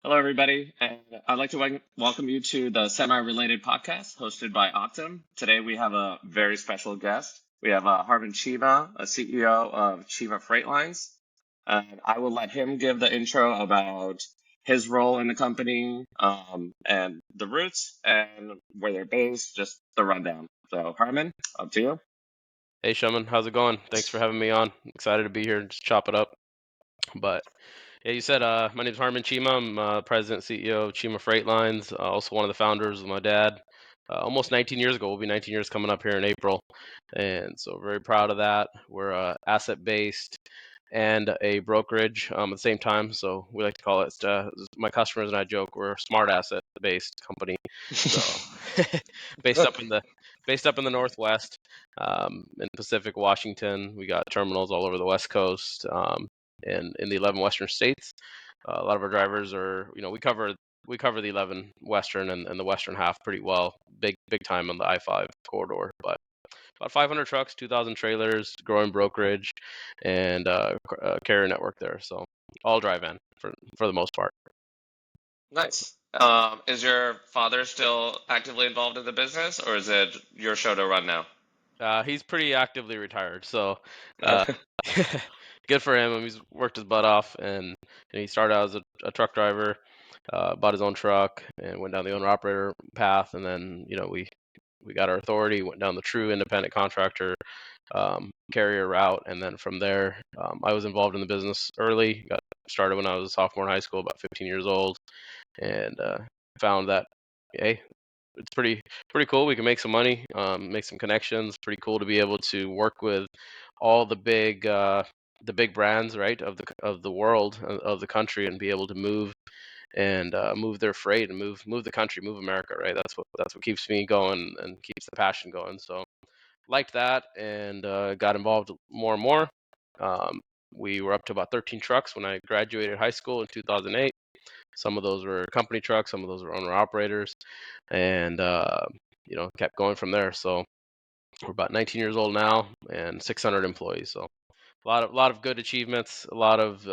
Hello, everybody, and I'd like to welcome you to the semi-related podcast hosted by Optum. Today, we have a very special guest. We have Harman Cheema, a CEO of Cheema Freightlines, and I will let him give the intro about his role in the company, and the roots and where they're based, just the rundown. So, Harman, up to you. Hey, Shaman, how's it going? Thanks for having me on. Excited to be here and just chop it up. But yeah, you said my name's Harman Cheema. I'm President CEO of Cheema Freightlines. Also one of the founders with my dad. Almost 19 years ago. We'll be 19 years coming up here in April, and so very proud of that. We're asset based and a brokerage at the same time. So we like to call it. My customers and I joke we're a smart asset based company. So based up in the based up in the Northwest, in Pacific Washington. We got terminals all over the West Coast, and in the 11 Western states. A lot of our drivers are, we cover the 11 Western and the Western half pretty well. Big time on the I-5 corridor, but about 500 trucks, 2,000 trailers, growing brokerage, and carrier network there. So all dry van for the most part. Nice. Is your father still actively involved in the business, or is it your show to run now? He's pretty actively retired, so uh, good for him. He's worked his butt off, and he started out as a truck driver, bought his own truck, and went down the owner operator path. And then we got our authority, went down the true independent contractor carrier route, and then from there, I was involved in the business early. Got started when I was a sophomore in high school, about 15 years old, and found that hey, it's pretty cool. We can make some money, make some connections. Pretty cool to be able to work with all the big brands, right, of the world, of the country, and be able to move and move their freight and move the country, move America, right? That's what keeps me going and keeps the passion going. So liked that and got involved more and more. Um, we were up to about 13 trucks when I graduated high school in 2008. Some of those were company trucks, some of those were owner operators, and kept going from there. So we're about 19 years old now and 600 employees. So a lot of good achievements, a lot of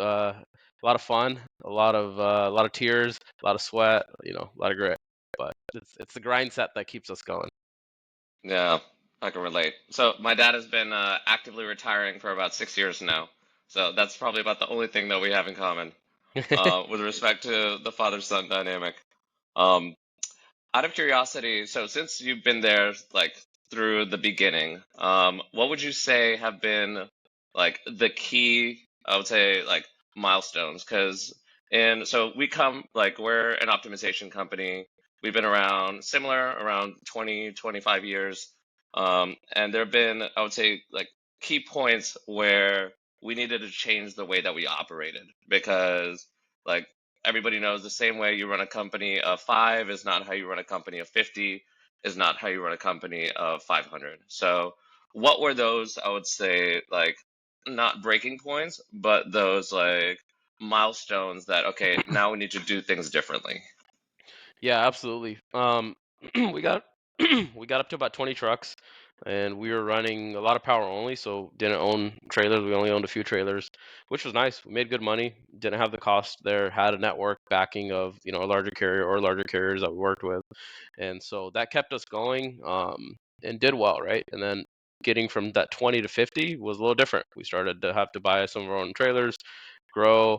fun, a lot of tears, a lot of sweat, a lot of grit. But it's the grind set that keeps us going. Yeah, I can relate. So my dad has been actively retiring for about 6 years now. So that's probably about the only thing that we have in common with respect to the father-son dynamic. Um, Out of curiosity, so since you've been there like through the beginning, what would you say have been like the key, I would say like milestones? Because so we come like we're an optimization company. We've been around similar around 20, 25 years. And there have been, I would say, like key points where we needed to change the way that we operated because like everybody knows the same way you run a company of five is not how you run a company of 50, is not how you run a company of 500. So, what were those, I would say, like, not breaking points, but those like milestones that, okay, now we need to do things differently? Yeah, absolutely. We got we got up to about 20 trucks, and we were running a lot of power only, so didn't own trailers. We only owned a few trailers, which was nice. We made good money. Didn't have the cost there. Had a network backing of a larger carrier or larger carriers that we worked with, and so that kept us going, and did well, right? And then getting from that 20 to 50 was a little different. We started to have to buy some of our own trailers, grow,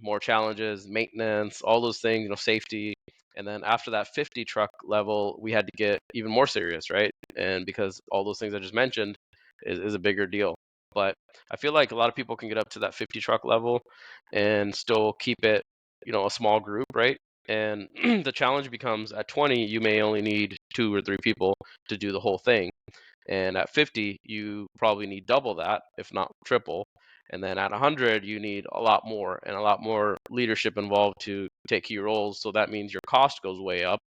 more challenges, maintenance, all those things, safety. And then after that 50 truck level, we had to get even more serious, right? And because all those things I just mentioned is a bigger deal. But I feel like a lot of people can get up to that 50 truck level and still keep it, a small group, right? And the challenge becomes at 20, you may only need 2 or 3 people to do the whole thing. And at 50, you probably need double that, if not triple. And then at 100, you need a lot more and a lot more leadership involved to take key roles. So that means your cost goes way up,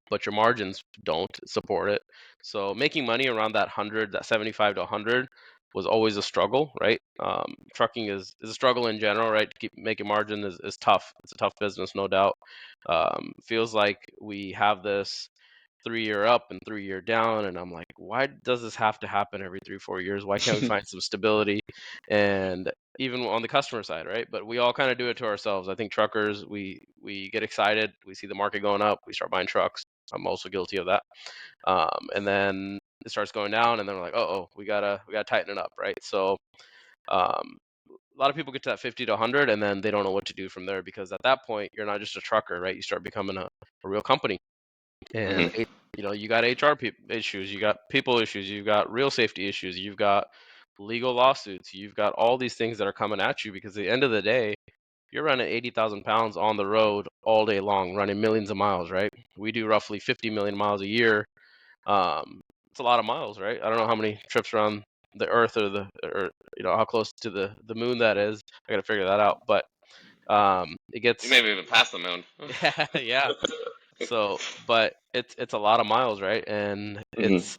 but your margins don't support it. So making money around that 100, that 75 to 100 was always a struggle, right? Trucking is a struggle in general, right? To keep making margin is tough. It's a tough business, no doubt. Feels like we have this 3 year up and 3 year down, and I'm like, why does this have to happen every 3 4 years? Why can't we find some stability? And even on the customer side, right? But we all kind of do it to ourselves. I think truckers, we get excited, we see the market going up, we start buying trucks. I'm also guilty of that. And then it starts going down, and then we're like, oh, we gotta tighten it up, right? So um, a lot of people get to that 50 to 100, and then they don't know what to do from there, because at that point you're not just a trucker, right? You start becoming a real company. And Hmm. you got HR issues, you got people issues, you've got real safety issues, you've got legal lawsuits, you've got all these things that are coming at you, because at the end of the day, you're running 80,000 pounds on the road all day long, running millions of miles, right? We do roughly 50 million miles a year. It's a lot of miles, right? I don't know how many trips around the Earth, or how close to the moon that is. I got to figure that out. But it You gets maybe even passed the moon. yeah, yeah. So, but it's a lot of miles, right? And Hmm. it's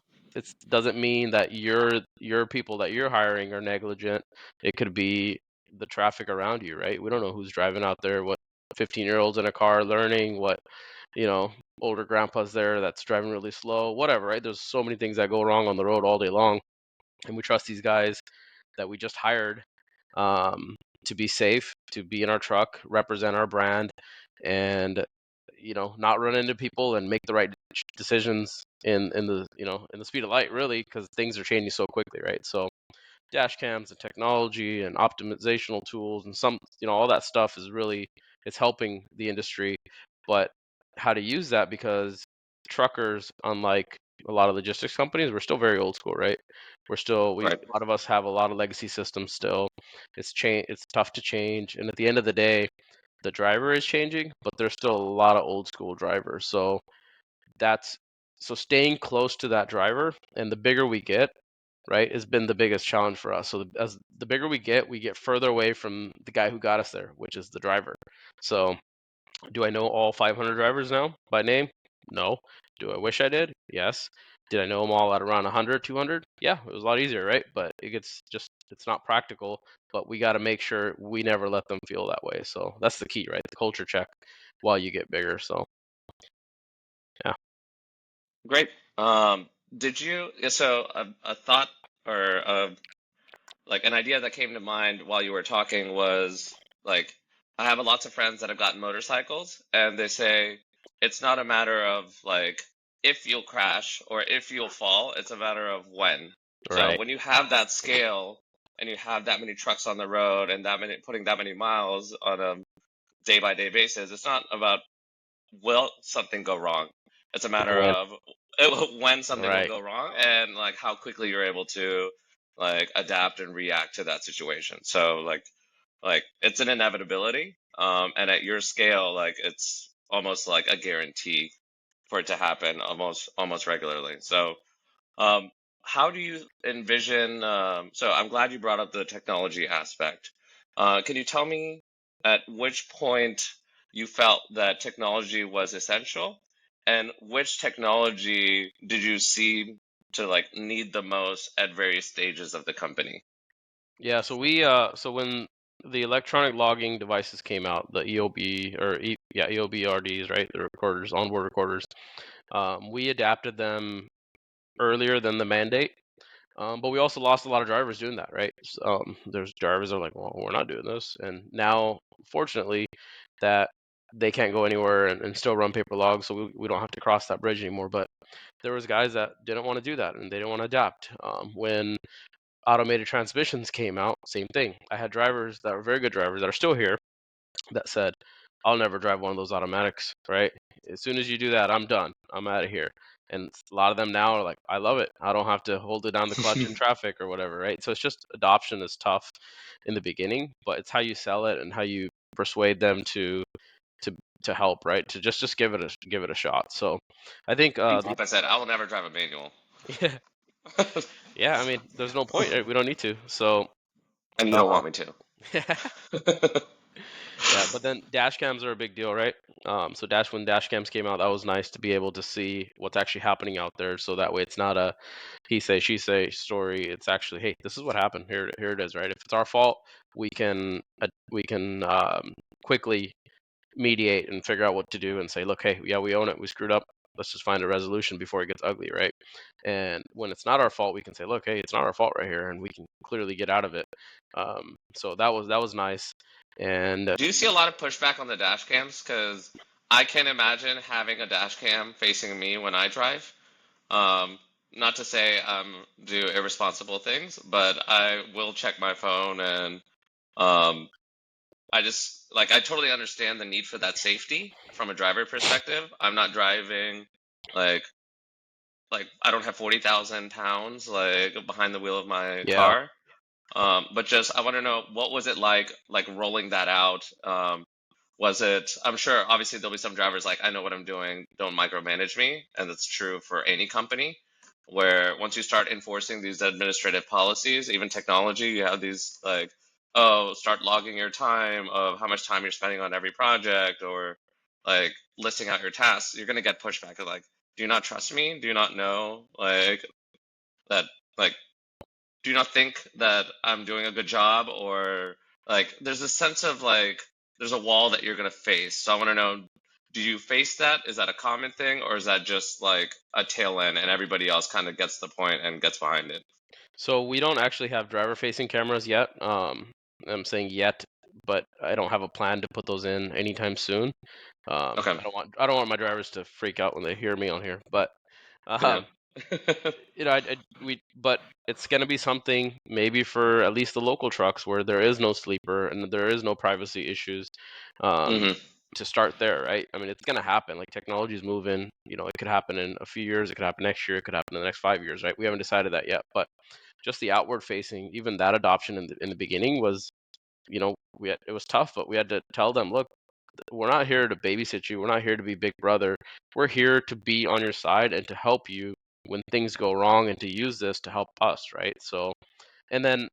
doesn't mean that your people that you're hiring are negligent. It could be the traffic around you, right? We don't know who's driving out there, what 15-year-olds in a car learning, what, you know, older grandpa's there that's driving really slow, whatever, right? There's so many things that go wrong on the road all day long, and we trust these guys that we just hired, um, to be safe, to be in our truck, represent our brand, and not run into people and make the right decisions in the in the speed of light, really, because things are changing so quickly, right? So dash cams and technology and optimizational tools and some all that stuff is really, it's helping the industry. But how to use that, because truckers, unlike a lot of logistics companies, we're still very old school, right? We're still we Right. A lot of us have a lot of legacy systems still. It's tough to change, and at the end of the day, the driver is changing, but there's still a lot of old school drivers. So that's so staying close to that driver, and the bigger we get, right, has been the biggest challenge for us. So as the bigger we get further away from the guy who got us there, which is the driver. So do I know all 500 drivers now by name? No. Do I wish I did? Yes. Did I know them all at around 100, 200? Yeah, it was a lot easier, right? But it's not practical, but we got to make sure we never let them feel that way. So that's the key, right? The culture check while you get bigger. So, yeah. Great. Did you, so a thought or like an idea that came to mind while you were talking was like, I have lots of friends that have gotten motorcycles, and they say it's not a matter of like if you'll crash or if you'll fall, it's a matter of when. So Right. when you have that scale and you have that many trucks on the road and that many putting that many miles on a day by day basis, it's not about will something go wrong. It's a matter When. of when something will Right. go wrong and like how quickly you're able to like adapt and react to that situation. So like it's an inevitability. And at your scale, like it's almost like a guarantee for it to happen almost regularly. So um, how do you envision? So I'm glad you brought up the technology aspect. Can you tell me at which point you felt that technology was essential, and which technology did you see to like need the most at various stages of the company? Yeah, so when the electronic logging devices came out, the EOB EOBRDs, right? The recorders, onboard recorders. We adapted them earlier than the mandate. But we also lost a lot of drivers doing that, right? There's drivers that are like, well, we're not doing this. And now, fortunately, that they can't go anywhere and still run paper logs, so we don't have to cross that bridge anymore. But there was guys that didn't want to do that, and they didn't want to adapt. When automated transmissions came out, same thing. I had drivers that were very good drivers that are still here that said, I'll never drive one of those automatics, right? As soon as you do that, I'm done. I'm out of here. And a lot of them now are like, I love it. I don't have to hold it down the clutch in traffic or whatever, right? So it's just adoption is tough in the beginning, but it's how you sell it and how you persuade them to to help, right? To just give it a shot. So I think Like I said, I will never drive a manual. yeah, yeah, I mean, there's no point, right? We don't need to. So And you don't um want me to. yeah, but then dash cams are a big deal, right? So when dash cams came out, that was nice to be able to see what's actually happening out there. So that way, it's not a he say she say story. It's actually, hey, this is what happened. Here it is, right? If it's our fault, we can quickly mediate and figure out what to do and say, look, hey, yeah, we own it. We screwed up. let's just find a resolution before it gets ugly, right? And when it's not our fault, we can say, look, hey, it's not our fault right here, and we can clearly get out of it. So that was nice. And Do you see a lot of pushback on the dash cams? Because I can imagine having a dash cam facing me when I drive. Um, Not to say do irresponsible things, but I will check my phone, and um, I just like I totally understand the need for that safety from a driver perspective. I'm not driving like I don't have 40,000 pounds like behind the wheel of my yeah. car. But just I want to know what was it like rolling that out? Was it? I'm sure obviously there'll be some drivers like I know what I'm doing, don't micromanage me, and that's true for any company. Where once you start enforcing these administrative policies, even technology, you have these like, oh, start logging your time of how much time you're spending on every project, or like listing out your tasks. You're gonna get pushback of like, do you not trust me? Do you not know like that? Like do you not think that I'm doing a good job? Or like there's a sense of like there's a wall that you're gonna face. So I want to know, do you face that? Is that a common thing, or is that just like a tail end and everybody else kind of gets the point and gets behind it? So we don't actually have driver-facing cameras yet. I'm saying yet, but I don't have a plan to put those in anytime soon. Okay. I don't want my drivers to freak out when they hear me on here. But Yeah. um, but it's gonna be something maybe for at least the local trucks where there is no sleeper and there is no privacy issues. Um, Hmm. to start there, right? I mean, it's gonna happen. Like technology is moving. It could happen in a few years. It could happen next year. It could happen in the next 5 years, right? We haven't decided that yet, but just the outward facing, even that adoption in the beginning was, it was tough, but we had to tell them, look, we're not here to babysit you. We're not here to be big brother. We're here to be on your side and to help you when things go wrong and to use this to help us, right? So, and then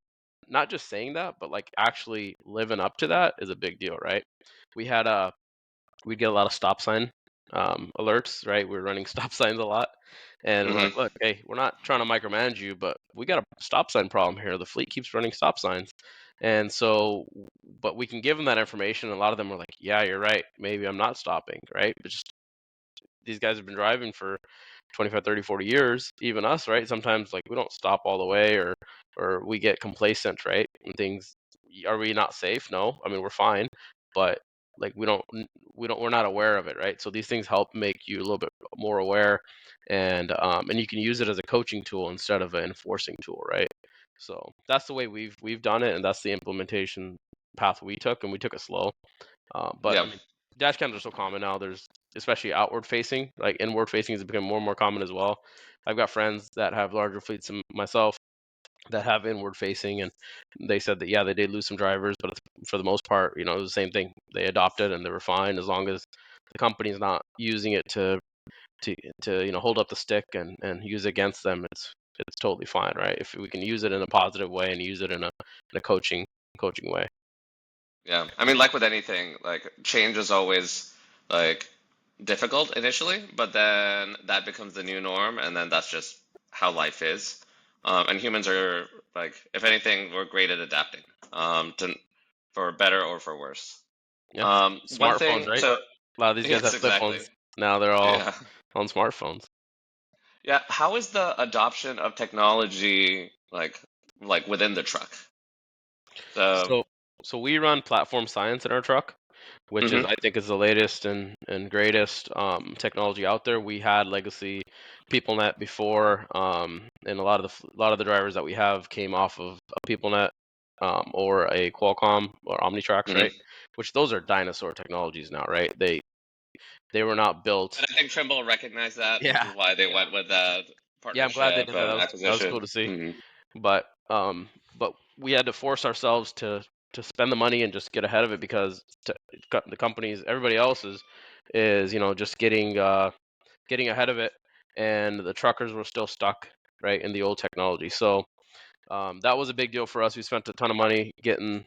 not just saying that, but like actually living up to that is a big deal, right? We had we'd get a lot of stop sign alerts, right? We were running stop signs a lot. And we're Hmm. like, look, hey, we're not trying to micromanage you, but we got a stop sign problem here. The fleet keeps running stop signs. And so, but we can give them that information. And a lot of them were like, yeah, you're right. Maybe I'm not stopping, right? But just these guys have been driving for 25, 30, 40 years, even us, right? Sometimes like we don't stop all the way, or we get complacent, right? And things, are we not safe? No. I mean, we're fine, but like we're not aware of it, right? So these things help make you a little bit more aware, and you can use it as a coaching tool instead of an enforcing tool, right? So that's the way we've done it, and that's the implementation path we took, and we took it slow. But I Yeah. mean, dash cams are so common now. There's especially outward facing, like inward facing has become more and more common as well. I've got friends that have larger fleets than myself that have inward facing, and they said that yeah, they did lose some drivers, but for the most part, it was the same thing. They adopted and they were fine as long as the company's not using it to hold up the stick and use it against them. It's totally fine, right? If we can use it in a positive way and use it in a coaching way. Yeah, I mean, like with anything, like change is always like difficult initially, but then that becomes the new norm, and then that's just how life is. And humans are like, if anything, we're great at adapting, to for better or for worse. Yeah, One smartphones, thing, right? so A lot of these guys yes, have flip exactly. phones. Now they're all Yeah, on smartphones. yeah. How is the adoption of technology like within the truck? So, So so we run platform science in our truck, which is hmm. I think is the latest and greatest technology out there. We had legacy PeopleNet before, and a lot of the drivers that we have came off of a PeopleNet or a Qualcomm or OmniTrax, Hmm. right? Which those are dinosaur technologies now, right? They were not built. And I think Trimble recognized that, which Yeah, is why they went with that yeah. I'm glad they partnership did that. and That was cool acquisition. to see. Hmm. but but we had to force ourselves to spend the money and just get ahead of it because the companies, everybody else is just getting ahead of it, and the truckers were still stuck right in the old technology. So that was a big deal for us. We spent a ton of money getting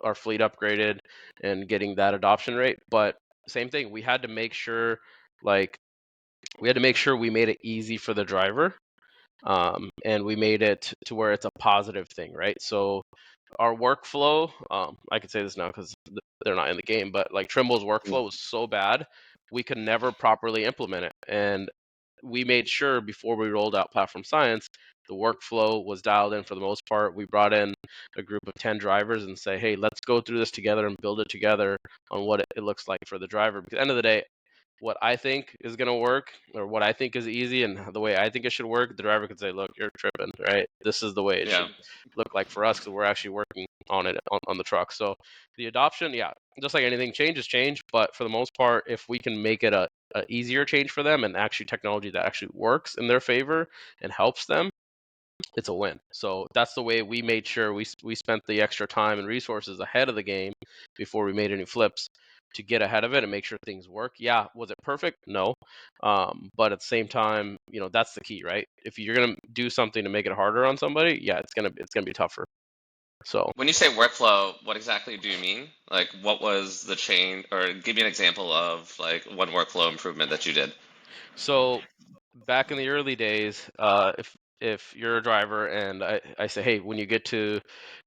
our fleet upgraded and getting that adoption rate. But same thing, like we had to make sure we made it easy for the driver, and we made it to where it's a positive thing, right? So our workflow, I can say this now because they're not in the game, but like Trimble's Hmm. workflow was so bad. we could never properly implement it. And we made sure before we rolled out Platform Science, the workflow was dialed in for the most part. We brought in a group of 10 drivers and say, hey, let's go through this together and build it together on what it looks like for the driver. Because at the end of the day, what I think is going to work or what I think is easy and the way I think it should work, the driver could say, look, you're tripping, right? This is the way it should Yeah. look like for us because we're actually working on it on the truck. So the adoption, yeah, just like anything, change. But for the most part, if we can make it a easier change for them and actually technology that actually works in their favor and helps them, it's a win. So that's the way we made sure we spent the extra time and resources ahead of the game before we made any flips to get ahead of it and make sure things work. Yeah, was it perfect? No, but at the same time, that's the key, right? If you're gonna do something to make it harder on somebody, yeah, it's gonna be tougher. So When you say workflow, what exactly do you mean? Like, what was the change, or give me an example of like one workflow improvement that you did. So back in the early days, if you're a driver and I say, hey, when you get to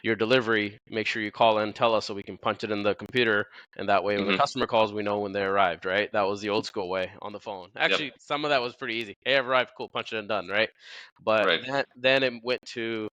your delivery, make sure you call in, tell us so we can punch it in the computer, and that way when the Hmm. customer calls, we know when they arrived, right? That was the old school way on the phone. Yep. Actually, some of that was pretty easy. Hey, I've arrived, cool, punch it and done, right? But Right. then it went to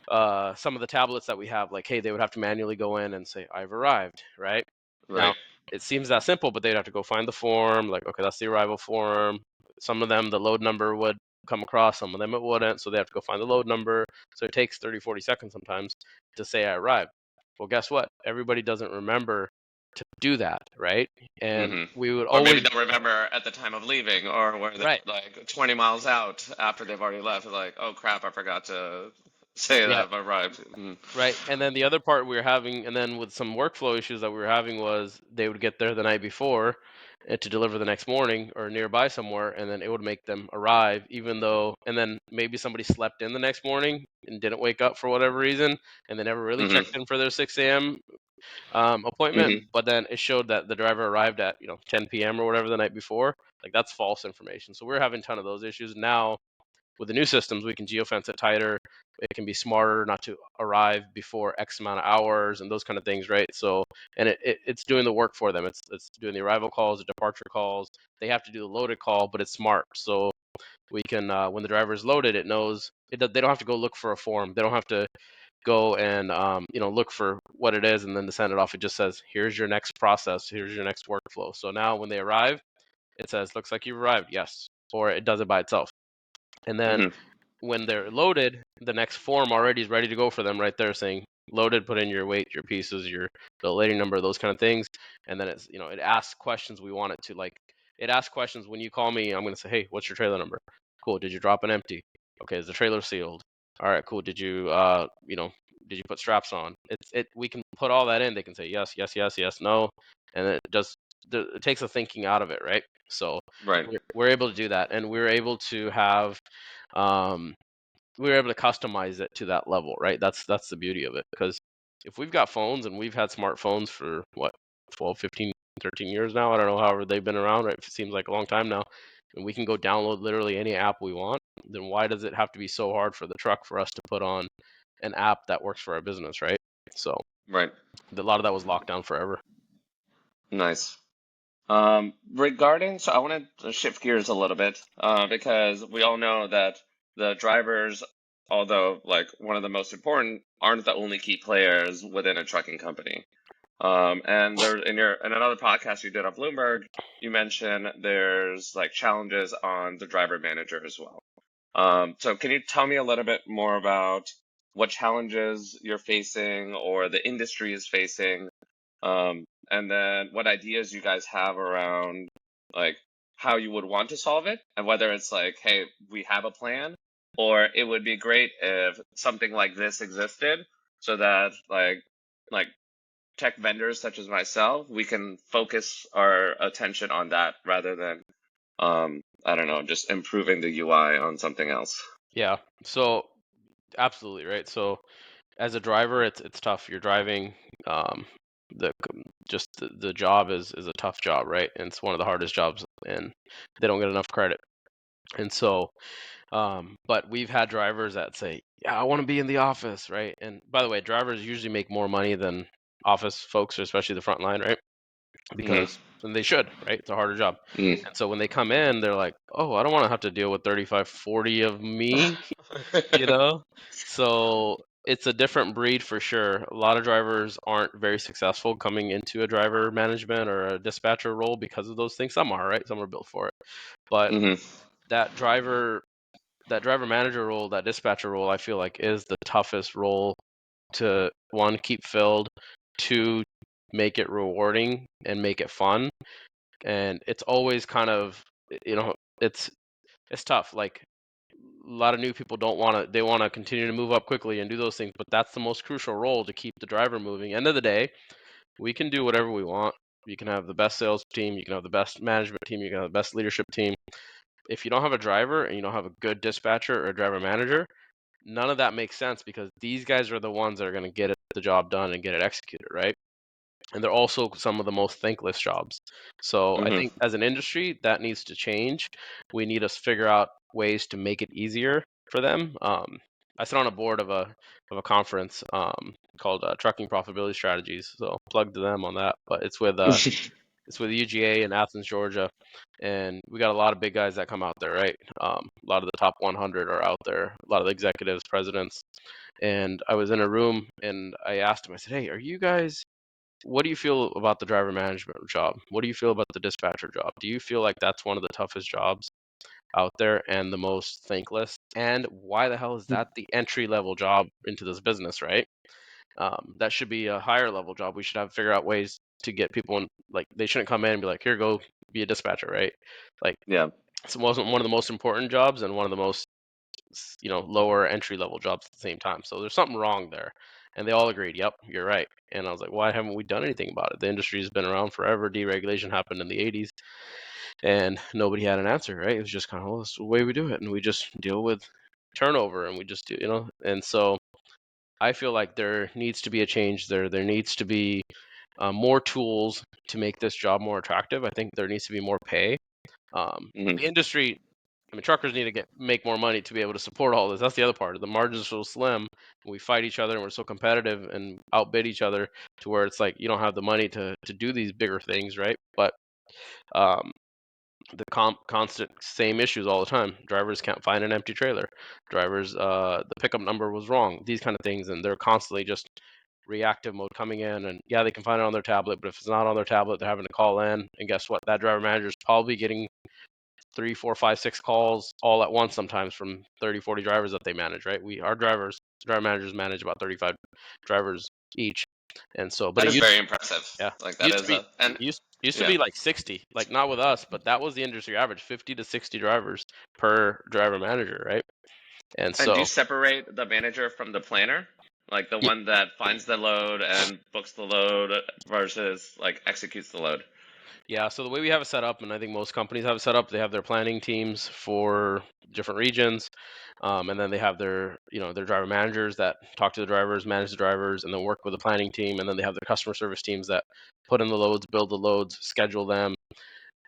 some of the tablets that we have, like, hey, they would have to manually go in and say, I've arrived, right? Now, Right. it seems that simple, but they'd have to go find the form, like, okay, that's the arrival form. Some of them, the load number would come across, some of them it wouldn't, so they have to go find the load number. So it takes 30, 40 seconds sometimes to say I arrived. Well, guess what? Everybody doesn't remember to do that, right? And Hmm. we would Or maybe always, they'll remember at the time of leaving, or where they're right, like 20 miles out after they've already left. They're like, oh crap, I forgot to say that yeah, I've arrived. Mm. right. And then the other part we were having, and then with some workflow issues that we were having was they would get there the night before to deliver the next morning or nearby somewhere, and then it would make them arrive, even though, and then maybe somebody slept in the next morning and didn't wake up for whatever reason, and they never really Hmm. checked in for their 6 a.m. Appointment, Hmm. but then it showed that the driver arrived at 10 p.m. or whatever the night before. Like that's false information. So we're having a ton of those issues now with the new systems. We can geofence it tighter. It can be smarter not to arrive before X amount of hours and those kind of things, right? So, and it's doing the work for them. It's doing the arrival calls, the departure calls. They have to do the loaded call, but it's smart. So we can, when the driver is loaded, it knows they don't have to go look for a form. They don't have to go and look for what it is and then to send it off. It just says, here's your next process, here's your next workflow. So now when they arrive, it says, looks like you've arrived, yes, or it does it by itself. And then Hmm. when they're loaded, the next form already is ready to go for them right there saying loaded, put in your weight, your pieces, your bill lading number, those kind of things. And then it's, it asks questions we want it to. Like it asks questions when you call me, I'm going to say, hey, what's your trailer number? Cool. Did you drop an empty? Okay. Is the trailer sealed? All right, cool. Did you, did you put straps on? We can put all that in. They can say yes, yes, yes, yes, no. And it just, it takes the thinking out of it, right? So Right. we're able to do that. And we're able to have, um, we were able to customize it to that level, right? That's the beauty of it. Because if we've got phones and we've had smartphones for what 12, 15, 13 years now, I don't know, however they've been around, right? It seems like a long time now, and we can go download literally any app we want, then why does it have to be so hard for the truck for us to put on an app that works for our business, right? So Right. a lot of that was locked down forever. Nice. So I want to shift gears a little bit, because we all know that the drivers, although like one of the most important, aren't the only key players within a trucking company. And there in another podcast you did on Bloomberg, you mentioned there's like challenges on the driver manager as well. So can you tell me a little bit more about what challenges you're facing or the industry is facing, and then what ideas you guys have around like how you would want to solve it, and whether it's like, hey, we have a plan, or it would be great if something like this existed so that like tech vendors such as myself, we can focus our attention on that rather than I don't know, just improving the UI on something else. Yeah. So absolutely right. So as a driver, it's tough. You're driving. Um, the just the job is a tough job, right? And it's one of the hardest jobs, and they don't get enough credit. And so, but we've had drivers that say, "Yeah, I want to be in the office," right? And by the way, drivers usually make more money than office folks, especially the front line, right? Because Hmm. and they should, right? It's a harder job. Mm. And so when they come in, they're like, oh, I don't want to have to deal with 35, 40 of me, you know? So it's a different breed for sure. A lot of drivers aren't very successful coming into a driver management or a dispatcher role because of those things. Some are, right? Some are built for it. But Hmm. that driver manager role, that dispatcher role, I feel like is the toughest role to, one, keep filled, two, make it rewarding and make it fun. And it's always kind of, you know, it's tough. Like a lot of new people don't want to, they want to continue to move up quickly and do those things, but that's the most crucial role to keep the driver moving. End of the day, we can do whatever we want. You can have the best sales team, you can have the best management team, you can have the best leadership team. If you don't have a driver and you don't have a good dispatcher or a driver manager, none of that makes sense because these guys are the ones that are going to get the job done and get it executed, right? And they're also some of the most thankless jobs. So I Hmm. think as an industry, that needs to change. We need to figure out ways to make it easier for them. I sit on a board of a conference called Trucking Profitability Strategies, so plug to them on that. But it's with UGA in Athens, Georgia, and we got a lot of big guys that come out there, right? A lot of the top 100 are out there. A lot of the executives, presidents, and I was in a room and I asked him. I said, "Hey, are you guys? What do you feel about the driver management job? What do you feel about the dispatcher job? Do you feel like that's one of the toughest jobs out there and the most thankless? And why the hell is that the entry level job into this business, right? That should be a higher level job. We should have figure out ways to get people in. Like they shouldn't come in and be like, here, go be a dispatcher, right? Like Yeah. it wasn't one of the most important jobs and one of the most lower entry level jobs at the same time. So there's something wrong there. And they all agreed, yep, you're right. And I was like, why haven't we done anything about it? The industry's been around forever. Deregulation happened in the 80s and nobody had an answer, right? It was just kind of, well, that's the way we do it. And we just deal with turnover and we just do, and so I feel like there needs to be a change there. There needs to be more tools to make this job more attractive. I think there needs to be more pay. Hmm. The industry, I mean, truckers need to make more money to be able to support all this. That's the other part. The margins are so slim. We fight each other, and we're so competitive and outbid each other to where it's like you don't have the money to do these bigger things, right? But um, the constant same issues all the time. Drivers can't find an empty trailer. Drivers, the pickup number was wrong. These kind of things, and they're constantly just reactive mode coming in. And yeah, they can find it on their tablet, but if it's not on their tablet, they're having to call in. And guess what? That driver manager is probably getting three, four, five, six calls all at once sometimes from 30, 40 drivers that they manage, right? Our driver managers manage about 35 drivers each. And so, but That it is used, very impressive. yeah, Like that used to is be, a and used to yeah. be like 60, like not with us, but that was the industry average, 50 to 60 drivers per driver manager, right? And And do you so, separate the manager from the planner? Like the yeah, one that finds the load and books the load versus like executes the load. yeah. So the way we have it set up, and I think most companies have it set up, they have their planning teams for different regions, and then they have their, their driver managers that talk to the drivers, manage the drivers, and then work with the planning team, and then they have their customer service teams that put in the loads, build the loads, schedule them.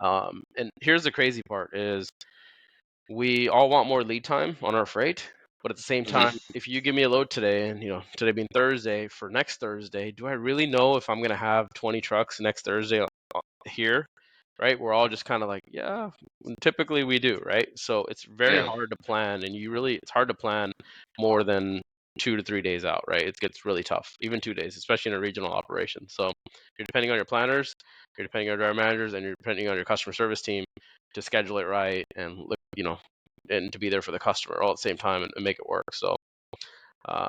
And here's the crazy part: is we all want more lead time on our freight, but at the same Hmm. time, if you give me a load today, and today being Thursday, for next Thursday, do I really know if I'm gonna have 20 trucks next Thursday here, right? We're all just kind of like, yeah, typically we do, right? So it's very Yeah. hard to plan, and it's hard to plan more than 2 to 3 days out, right? It gets really tough, even 2 days, especially in a regional operation. So you're depending on your planners, you're depending on your driver managers, and you're depending on your customer service team to schedule it right and look, and to be there for the customer all at the same time and make it work. So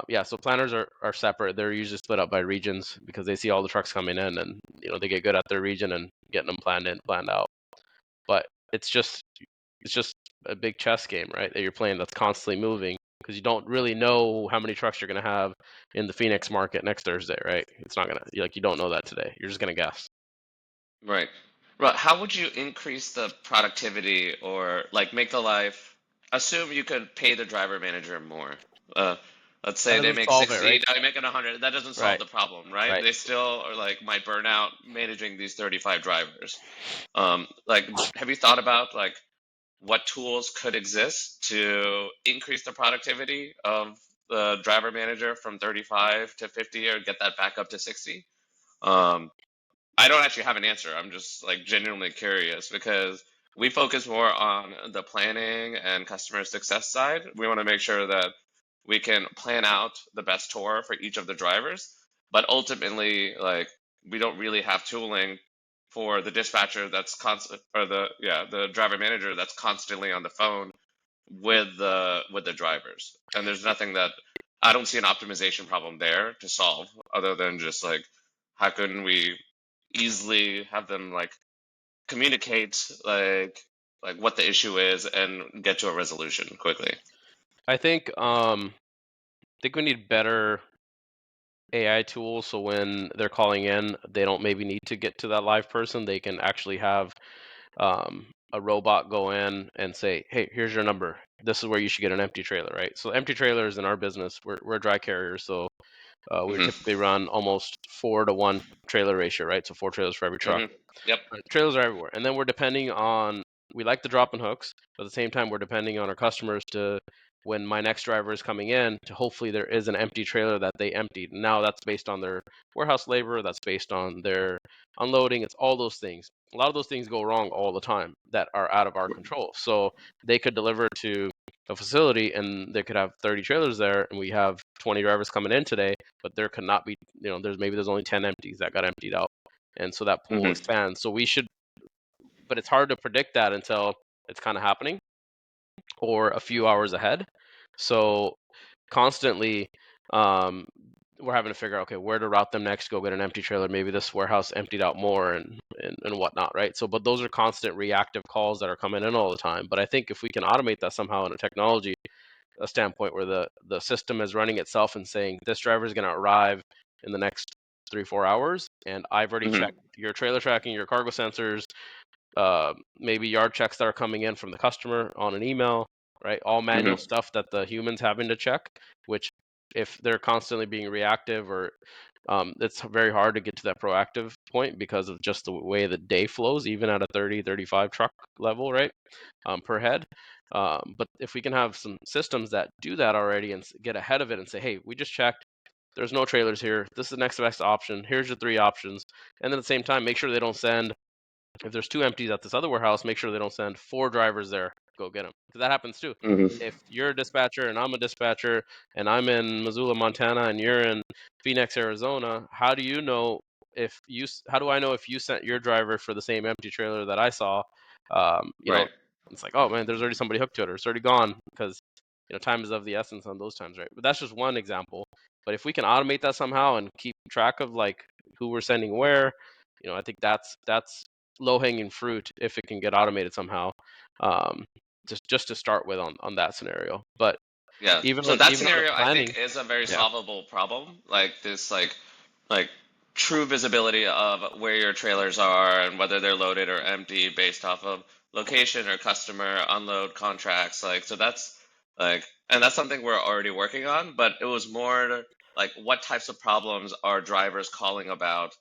yeah, so planners are separate. They're usually split up by regions because they see all the trucks coming in, and they get good at their region and getting them planned in, planned out. But it's just a big chess game, right? That you're playing that's constantly moving because you don't really know how many trucks you're gonna have in the Phoenix market next Thursday, right? It's not gonna you don't know that today. You're just gonna guess. Right. Right. How would you increase the productivity or like make the life, assume you could pay the driver manager more. Uh, let's That say they doesn't make solve it, 60, right? now you make it 100. That doesn't solve Right, the problem, right? right. They still are like might burn out managing these 35 drivers. Like, have you thought about like what tools could exist to increase the productivity of the driver manager from 35 to 50 or get that back up to 60? Um, I don't actually have an answer. I'm just like genuinely curious because we focus more on the planning and customer success side. We want to make sure that we can plan out the best tour for each of the drivers, but ultimately, like we don't really have tooling for the dispatcher that's constant or the driver manager that's constantly on the phone with the drivers. And there's nothing that I don't see an optimization problem there to solve other than just like how can we easily have them like communicate like what the issue is and get to a resolution quickly. I think we need better AI tools so when they're calling in, they don't maybe need to get to that live person. They can actually have a robot go in and say, "Hey, here's your number. This is where you should get an empty trailer," right? So empty trailers in our business, we're a dry carrier, so we Hmm. typically run almost 4-to-1 trailer ratio, right? So 4 trailers for every truck. Hmm. Yep. Trailers are everywhere, and then we're depending on. We like the drop and hooks, but at the same time, we're depending on our customers to, when my next driver is coming in, to hopefully there is an empty trailer that they emptied. Now that's based on their warehouse labor, that's based on their unloading. It's all those things. A lot of those things go wrong all the time that are out of our control. So they could deliver to a facility and they could have 30 trailers there, and we have 20 drivers coming in today, but there could not be, there's only 10 empties that got emptied out, and so that pool Hmm. expands. So we should, but it's hard to predict that until it's kind of happening or a few hours ahead. So constantly, um, we're having to figure out, okay, where to route them next, go get an empty trailer. Maybe this warehouse emptied out more and whatnot, right? So, but those are constant reactive calls that are coming in all the time. But I think if we can automate that somehow in a technology a standpoint where the system is running itself and saying this driver is going to arrive in the next 3-4 hours, and I've already Hmm. checked your trailer tracking, your cargo sensors, maybe yard checks that are coming in from the customer on an email, right? All manual Hmm. stuff that the humans having to check, which if they're constantly being reactive or it's very hard to get to that proactive point because of just the way the day flows, even at a 30-35 truck level, right? Per head. But if we can have some systems that do that already and get ahead of it and say, hey, we just checked, there's no trailers here. This is the next best option. Here's your 3 options. And then at the same time, make sure they don't send, if there's 2 empties at this other warehouse, make sure they don't send 4 drivers there. Go get them, because that happens too. Hmm. If you're a dispatcher and I'm a dispatcher and I'm in Missoula, Montana, and you're in Phoenix, Arizona, how do you know if you? How do I know if you sent your driver for the same empty trailer that I saw? Um, you know, Right. it's like, oh man, there's already somebody hooked to it, or it's already gone because time is of the essence on those times, right? But that's just one example. But if we can automate that somehow and keep track of like who we're sending where, I think that's low hanging fruit if it can get automated somehow. Um, just to start with on that scenario. But Yeah. even So on that even on the scenario I planning, think is a very yeah, solvable problem. Like this like true visibility of where your trailers are and whether they're loaded or empty based off of location or customer unload contracts. Like so that's like and that's something we're already working on, but it was more like what types of problems are drivers calling about?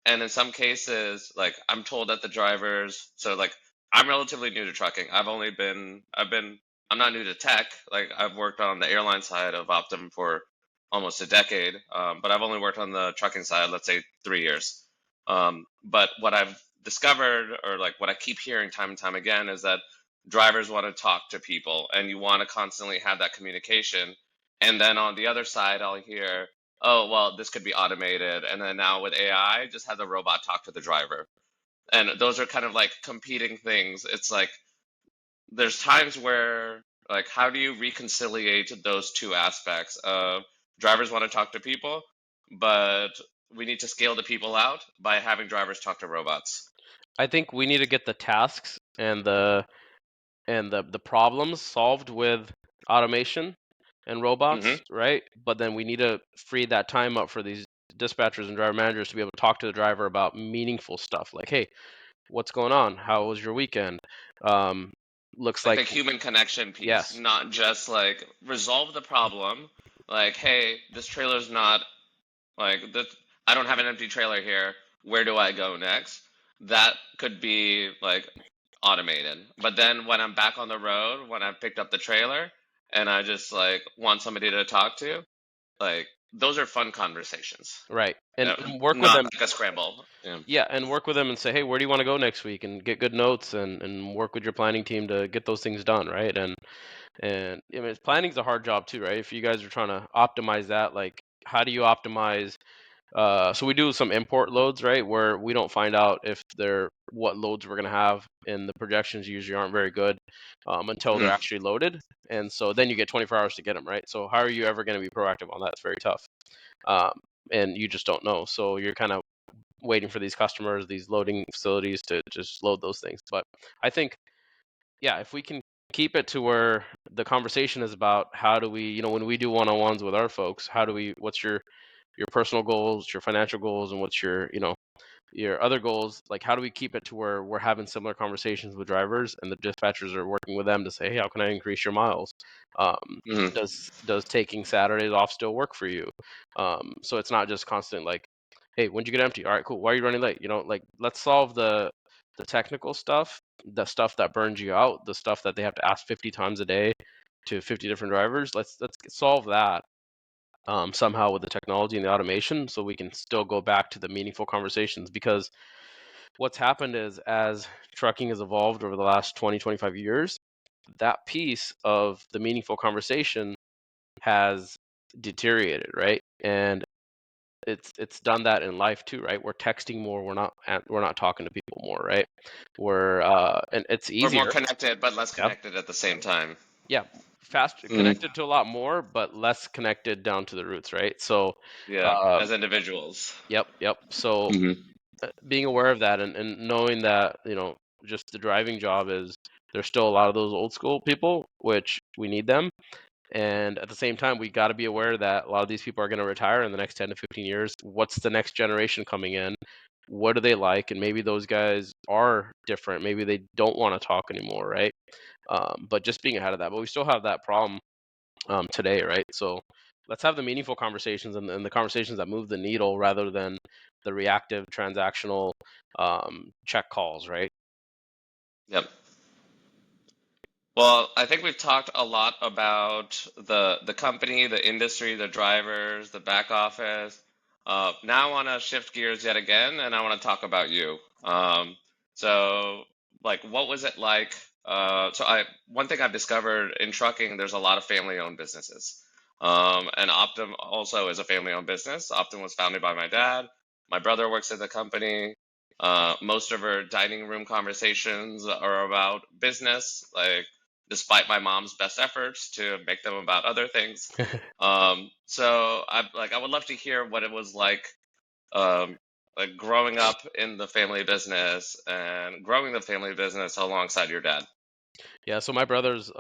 And in some cases, like I'm told that the drivers, so like I'm relatively new to trucking. I'm not new to tech. Like I've worked on the airline side of Optum for almost a decade, but I've only worked on the trucking side, let's say 3 years. But what I've discovered, or like what I keep hearing time and time again, is that drivers want to talk to people, and you want to constantly have that communication. And then on the other side, I'll hear, "Oh, well, this could be automated," and then now with AI, just have the robot talk to the driver. And those are kind of like competing things. It's like there's times where like how do you reconciliate those two aspects of drivers want to talk to people, but we need to scale the people out by having drivers talk to robots. I think we need to get the tasks and the problems solved with automation and robots, Hmm. right? But then we need to free that time up for these dispatchers and driver managers to be able to talk to the driver about meaningful stuff like, hey, what's going on? How was your weekend? Um, looks Like the like human connection piece, yes. not just like resolve the problem, like hey, this trailer's not like this, I don't have an empty trailer here, where do I go next? That could be like automated. But then when I'm back on the road, when I've picked up the trailer and I just like want somebody to talk to, like those are fun conversations. right. And, Uh, and work with Not them. like a scramble. Yeah. Yeah, and work with them and say, hey, where do you want to go next week, and get good notes, and work with your planning team to get those things done, right? And I mean, planning's a hard job too, right? If you guys are trying to optimize that, like, how do you optimize? So we do some import loads, right, where we don't find out if they're what loads we're gonna have, and the projections usually aren't very good until they're Mhm. actually loaded, and so then you get 24 hours to get them, right? So how are you ever gonna be proactive on that? It's very tough, um, and you just don't know. So you're kind of waiting for these customers, these loading facilities to just load those things. But I think, yeah, if we can keep it to where the conversation is about how do we, when we do one-on-ones with our folks, how do we, what's your personal goals, your financial goals, and what's your other goals, like how do we keep it to where we're having similar conversations with drivers, and the dispatchers are working with them to say, hey, how can I increase your miles? Mhm. Does taking Saturdays off still work for you? So it's not just constant like, hey, when'd you get empty? All right, cool. Why are you running late? Like, let's solve the technical stuff, the stuff that burns you out, the stuff that they have to ask 50 times a day to 50 different drivers. Let's solve that somehow with the technology and the automation, so we can still go back to the meaningful conversations. Because what's happened is, as trucking has evolved over the last 20, 25 years, that piece of the meaningful conversation has deteriorated, right? And it's done that in life too, right? We're texting more, we're not talking to people more, right? We're and it's We're more easier. connected, but less Yeah, connected at the same time. yeah, fast Mhm. connected to a lot more, but less connected down to the roots, right? So Yeah, uh as individuals. yep. So Hmm. being aware of that, and knowing that, just the driving job is, there's still a lot of those old school people, which we need them. And at the same time, we got to be aware that a lot of these people are going to retire in the next 10 to 15 years. What's the next generation coming in? What do they like? And maybe those guys are different. Maybe they don't want to talk anymore, right? But just being ahead of that. But we still have that problem today, right? So let's have the meaningful conversations, and the conversations that move the needle, rather than the reactive, transactional check calls, right? Yep. Well, I think we've talked a lot about the company, the industry, the drivers, the back office. Now I want to shift gears yet again, and I want to talk about you. So, like, what was it like? One thing I've discovered in trucking, there's a lot of family-owned businesses. And Optum also is a family-owned business. Optum was founded by my dad. My brother works at the company. Most of our dining room conversations are about business, like despite my mom's best efforts to make them about other things. I would love to hear what it was um, like growing up in the family business and growing the family business alongside your dad. Yeah, so my brother's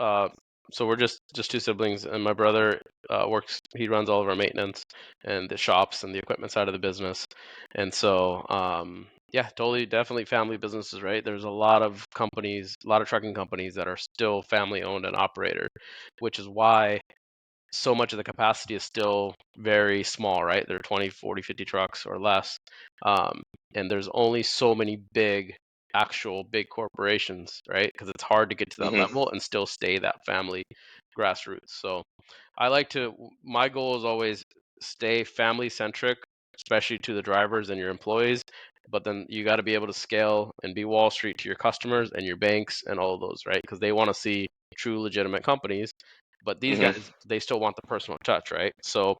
so we're just two siblings, and my brother works, he runs all of our maintenance and the shops and the equipment side of the business. And so yeah, totally, definitely family businesses, right? There's a lot of companies, a lot of trucking companies that are still family owned and operated, which is why so much of the capacity is still very small, right? There are 20, 40, 50 trucks or less. Um, and there's only so many actual big corporations, right? Because it's hard to get to that Hmm. level and still stay that family grassroots. So my goal is always stay family centric, especially to the drivers and your employees. But then you got to be able to scale and be Wall Street to your customers and your banks and all of those, right? Because they want to see true, legitimate companies. But these Hmm. guys, they still want the personal touch, right? So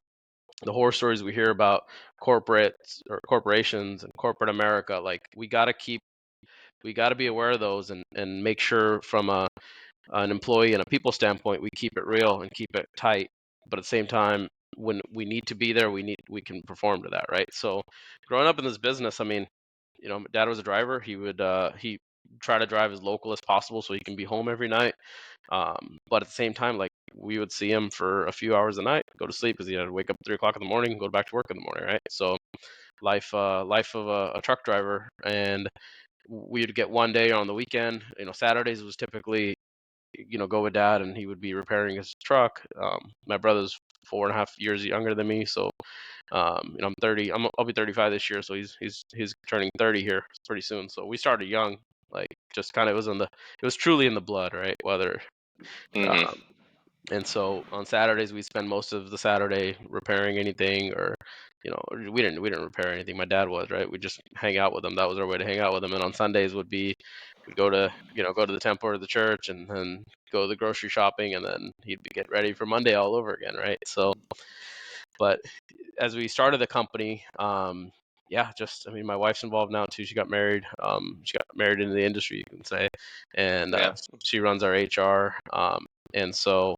the horror stories we hear about corporates or corporations and corporate America, like, we got to be aware of those, and make sure from an employee and a people standpoint, we keep it real and keep it tight. But at the same time, when we need to be there, we can perform to that, right? So growing up in this business, I mean, my dad was a driver. He try to drive as local as possible so he can be home every night. But at the same time, like, we would see him for a few hours a night, go to sleep because he had to wake up at 3 o'clock in the morning and go back to work in the morning, right? So life of a truck driver. And we'd get one day on the weekend. Saturdays was typically, go with dad, and he would be repairing his truck. My brother's 4.5 years younger than me, so I'm 30. I'll be 35 this year, so he's turning 30 here pretty soon. So we started young, like, just kind of, it was truly in the blood, right? Whether Hmm. And so on Saturdays we spend most of the Saturday repairing anything, or we didn't repair anything. My dad was, right. We just hang out with him. That was our way to hang out with him. And on Sundays would be we'd go to the temple or the church, and then go to the grocery shopping, and then he'd get ready for Monday all over again, right? So, but as we started the company, yeah, just I mean, my wife's involved now too. She got married. She got married into the industry, you can say, and Yeah. she runs our HR. And so,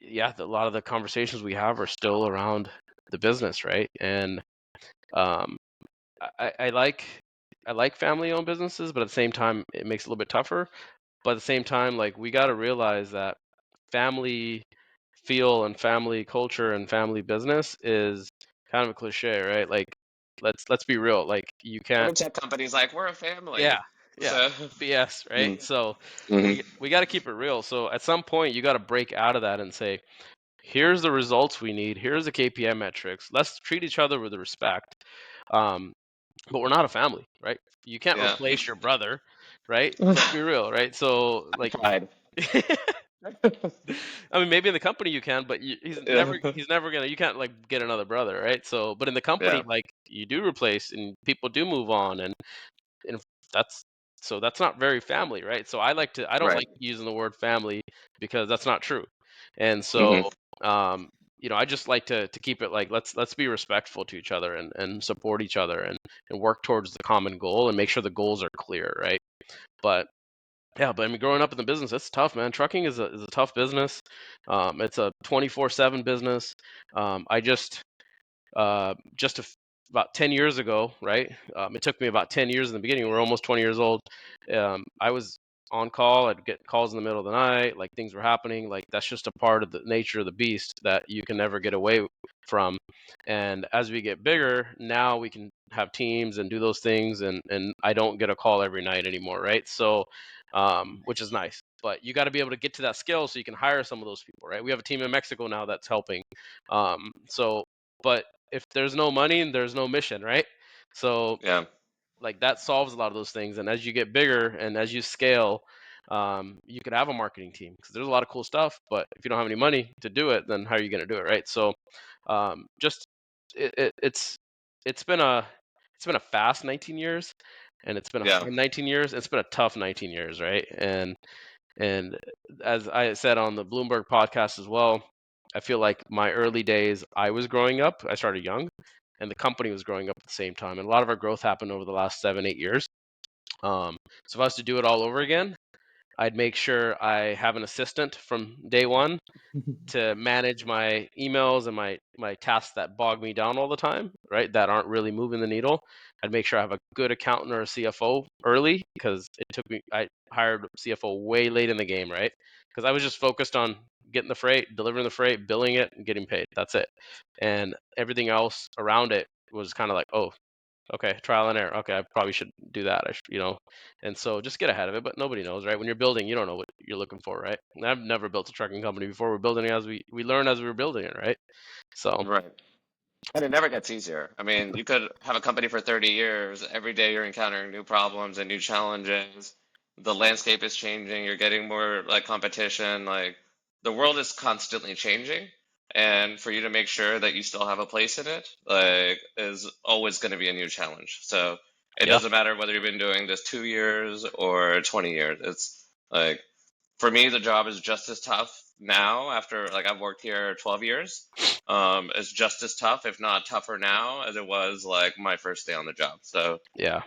yeah, a lot of the conversations we have are still around the business, right? And um, I like family-owned businesses, but at the same time, it makes it a little bit tougher. But at the same time, like, we got to realize that family feel and family culture and family business is kind of a cliche, right? Like, let's be real. Like, you can't. Every tech company's like, we're a family. Yeah, yeah, So, BS, right? mm, So hmm we got to keep it real. So at some point, you got to break out of that and say, here's the results we need. Here's the KPI metrics. Let's treat each other with respect. Um, but we're not a family, right? You can't yeah, replace your brother, right? Let's be real, right? So, I like, tried. I mean, maybe in the company you can, but he's Yeah, never gonna. You can't like get another brother, right? So, but in the company, yeah, like, you do replace, and people do move on, and that's that's not very family, right? So I don't right. like using the word family because that's not true. And so, hmm um, I just like to keep it like, let's be respectful to each other, and support each other, and work towards the common goal, and make sure the goals are clear, right? But yeah, but I mean, growing up in the business, it's tough, man. Trucking is a tough business. It's a 24/7 business. I about 10 years ago, right? It took me about 10 years in the beginning. We're almost 20 years old. I was on call. I'd get calls in the middle of the night, like things were happening. Like, that's just a part of the nature of the beast that you can never get away from. And as we get bigger, now we can have teams and do those things, and I don't get a call every night anymore, right? So, which is nice. But you got to be able to get to that skill so you can hire some of those people, right? We have a team in Mexico now that's helping. So, but if there's no money, there's no mission, right? So, Yeah, like, that solves a lot of those things. And as you get bigger and as you scale, you could have a marketing team, because there's a lot of cool stuff. But if you don't have any money to do it, then how are you going to do it, right? So, just it's been a fast 19 years, and it's been a yeah, fun 19 years. It's been a tough 19 years, right? And as I said on the Bloomberg podcast as well, I feel like my early days, I was growing up. I started young, and the company was growing up at the same time. And a lot of our growth happened over the last 7, 8 years. So if I was to do it all over again, I'd make sure I have an assistant from day one to manage my emails and my tasks that bog me down all the time, right? That aren't really moving the needle. I'd make sure I have a good accountant or a CFO early, because I hired a CFO way late in the game, right? Because I was just focused on getting the freight, delivering the freight, billing it, and getting paid. That's it. And everything else around it was kind of like, oh, okay, trial and error. Okay, I probably should do that. And so just get ahead of it. But nobody knows, right? When you're building, you don't know what you're looking for, right? And I've never built a trucking company before. We're building it as we learn as we were building it, right? So right. And it never gets easier. I mean, you could have a company for 30 years. Every day you're encountering new problems and new challenges. The landscape is changing. You're getting more like competition. Like, the world is constantly changing. And for you to make sure that you still have a place in it, like, is always going to be a new challenge. So it yeah, doesn't matter whether you've been doing this 2 years or 20 years. It's like, for me, the job is just as tough now after, like, I've worked here 12 years. It's just as tough, if not tougher now, as it was like my first day on the job. So, yeah,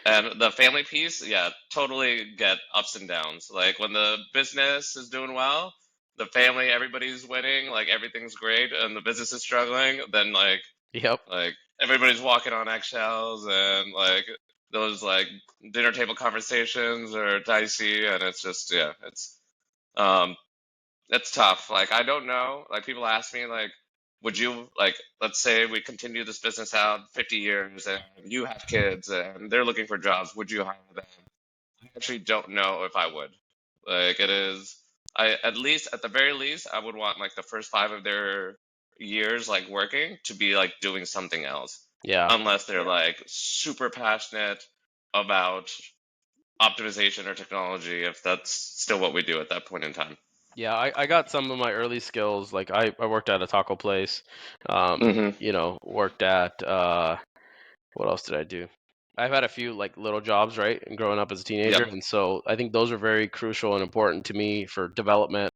and the family piece, yeah, totally get ups and downs. Like, when the business is doing well, the family, everybody's winning, like everything's great, and the business is struggling, then yep, like everybody's walking on eggshells, and like those like dinner table conversations are dicey, and it's just, yeah, um it's tough. Like, I don't know. Like, people ask me, like, would you, like, let's say we continue this business out 50 years and you have kids and they're looking for jobs, would you hire them? I actually don't know if I would. Like, it is, at least, at the very least, I would want like the first 5 of their years like working to be like doing something else. yeah. Unless they're like super passionate about optimization or technology, if that's still what we do at that point in time. Yeah, I got some of my early skills. Like I worked at a taco place. Hmm. Worked at what else did I do? I've had a few like little jobs, right, and growing up as a teenager, Yep. and so I think those are very crucial and important to me for development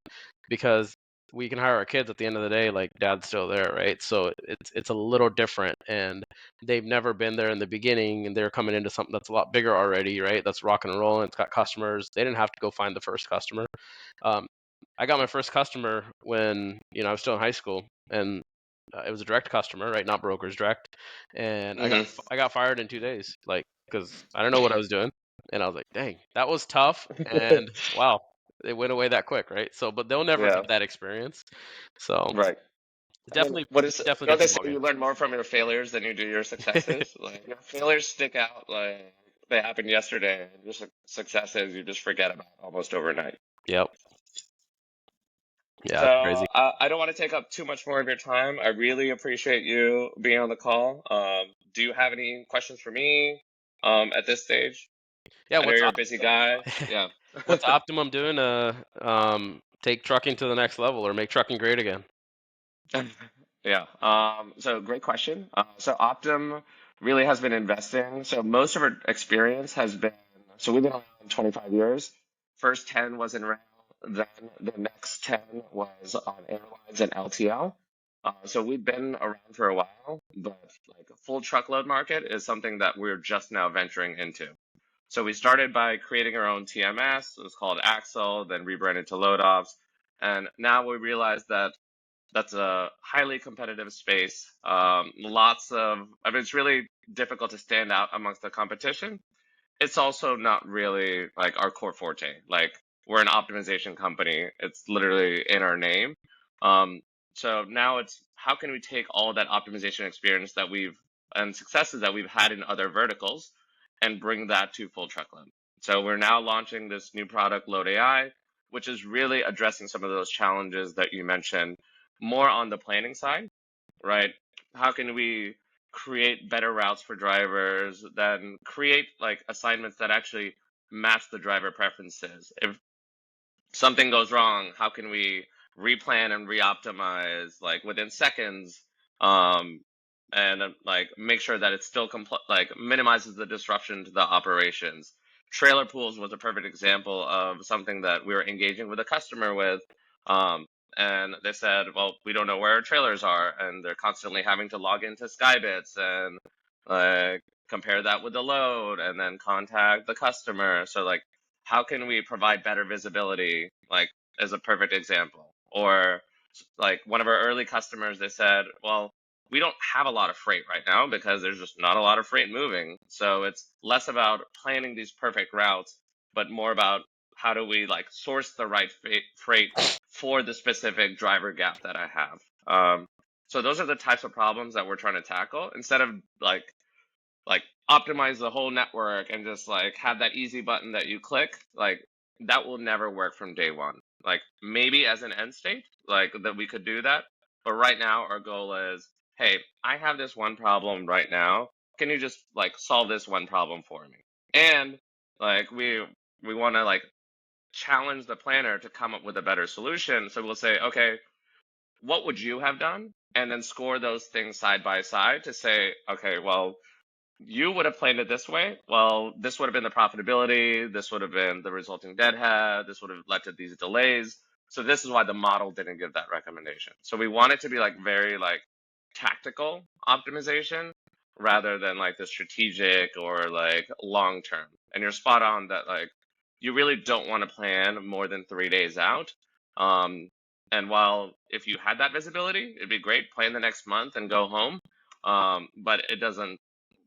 because we can hire our kids at the end of the day, like dad's still there, right? So it's a little different, and they've never been there in the beginning, and they're coming into something that's a lot bigger already, right? That's rock and roll, and it's got customers. They didn't have to go find the first customer. Um, I got my first customer when I was still in high school, and it was a direct customer, right? Not brokers, direct. And Hmm. I got fired in 2 days, like because I don't know what I was doing, and I was like, dang, that was tough, and wow, it went away that quick, right? So, but they'll never Yeah. get that experience. So Right. it I mean, definitely what is, definitely don't they gets you say you motivated. learn more from your failures than you do your successes? Like your failures stick out like they happened yesterday, and your successes you just forget about almost overnight. Yep. Yeah, So it's crazy. I don't want to take up too much more of your time. I really appreciate you being on the call. Do you have any questions for me at this stage? Yeah, I know you're a busy guy. Yeah. what's Optimum doing to take trucking to the next level or make trucking great again? Yeah. So great question. So Optum really has been investing. So most of our experience has been, so we've been around 25 years. First 10 was in rail, then the next 10 was on airlines and LTL. So we've been around for a while, but like a full truckload market is something that we're just now venturing into. So we started by creating our own TMS. It was called Axle, then rebranded to LoadOps. And now we realize that that's a highly competitive space. I mean, it's really difficult to stand out amongst the competition. It's also not really like our core forte. Like we're an optimization company. It's literally in our name. Um, so now it's how can we take all that optimization experience that we've and successes that we've had in other verticals and bring that to full truckload. So we're now launching this new product, Load AI, which is really addressing some of those challenges that you mentioned, more on the planning side, right? How can we create better routes for drivers, then create like assignments that actually match the driver preferences? If something goes wrong, how can we replan and reoptimize like within seconds, um, and like make sure that it's still like minimizes the disruption to the operations. Trailer pools was a perfect example of something that we were engaging with a customer with. Um, and they said, well, we don't know where our trailers are, and they're constantly having to log into Skybits and like compare that with the load and then contact the customer. So like how can we provide better visibility, like as a perfect example. Or like one of our early customers, they said, well, we don't have a lot of freight right now because there's just not a lot of freight moving. So it's less about planning these perfect routes, but more about how do we like source the right freight for the specific driver gap that I have. So those are the types of problems that we're trying to tackle instead of like optimize the whole network and just like have that easy button that you click. Like that will never work from day one. Like maybe as an end state, like that we could do that. But right now our goal is, hey, I have this one problem right now. Can you just like solve this one problem for me? And like we want to like challenge the planner to come up with a better solution. So we'll say, okay, what would you have done? And then score those things side by side to say, okay, well, you would have planned it this way. Well, this would have been the profitability. This would have been the resulting deadhead. This would have led to these delays. So this is why the model didn't give that recommendation. So we want it to be like very like tactical optimization rather than like the strategic or like long term. And you're spot on that like you really don't want to plan more than 3 days out. Um, and while if you had that visibility, it'd be great. Plan the next month and go home. But it doesn't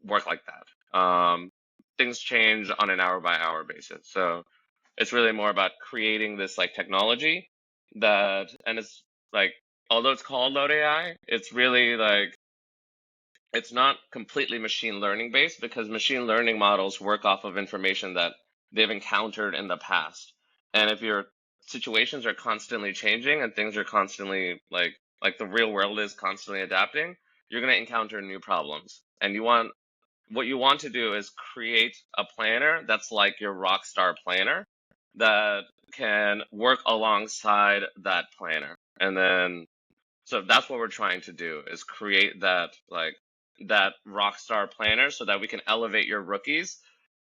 work like that. Things change on an hour by hour basis. So it's really more about creating this like technology and it's like, although it's called Load AI, it's really like, it's not completely machine learning based because machine learning models work off of information that they've encountered in the past. And if your situations are constantly changing and things are constantly like the real world is constantly adapting, you're going to encounter new problems. And what you want to do is create a planner that's like your rock star planner that can work alongside that planner. And then, so that's what we're trying to do is create that rock star planner so that we can elevate your rookies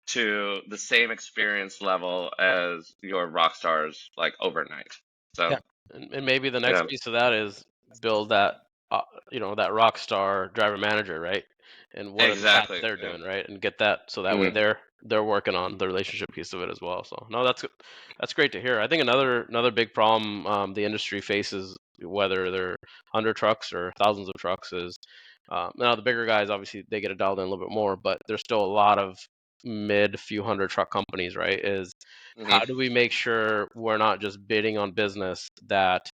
to the same experience level as your rock stars like overnight. So, Yeah, and maybe the yeah, next piece of that is build that, uh, that rock star driver manager, right? And what are the tasks exactly. they're Yeah. doing, right? And get that so that way Mhm. they're working on the relationship piece of it as well. So no, that's great to hear. I think another big problem the industry faces, whether they're 100 trucks or thousands of trucks, is now the bigger guys obviously they get it dialed in a little bit more, but there's still a lot of mid few hundred truck companies, right? Is Mhm. how do we make sure we're not just bidding on business that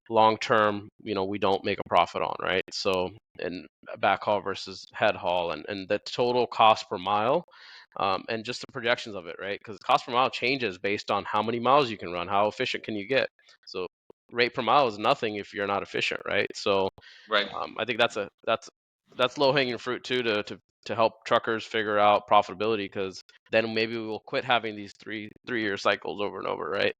long term, we don't make a profit on, right? So, and backhaul versus head haul, and the total cost per mile, and just the projections of it, right? Because cost per mile changes based on how many miles you can run, how efficient can you get. So, rate per mile is nothing if you're not efficient, right? So, Right. I think that's low hanging fruit too to help truckers figure out profitability, because then maybe we will quit having these three-year cycles over and over, right?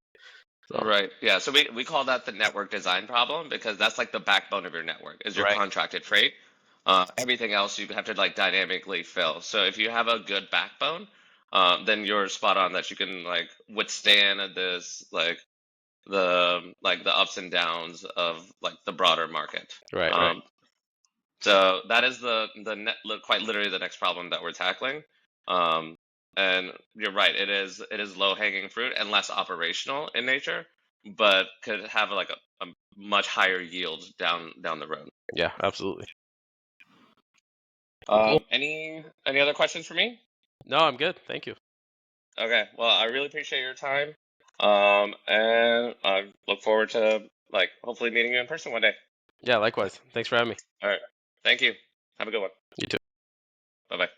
So Right. Yeah. So we call that the network design problem because that's like the backbone of your network is your right, contracted freight. Everything else you have to like dynamically fill. So if you have a good backbone, then you're spot on that you can like withstand this like the ups and downs of like the broader market. right. Um, so that is quite literally the next problem that we're tackling. Um, and you're right, it is low hanging fruit and less operational in nature, but could have like a much higher yield down the road. Yeah, absolutely. Cool. Any other questions for me? No, I'm good. Thank you. Okay, well, I really appreciate your time. And I look forward to like hopefully meeting you in person one day. Yeah, likewise. Thanks for having me. All right. Thank you. Have a good one. You too. Bye bye.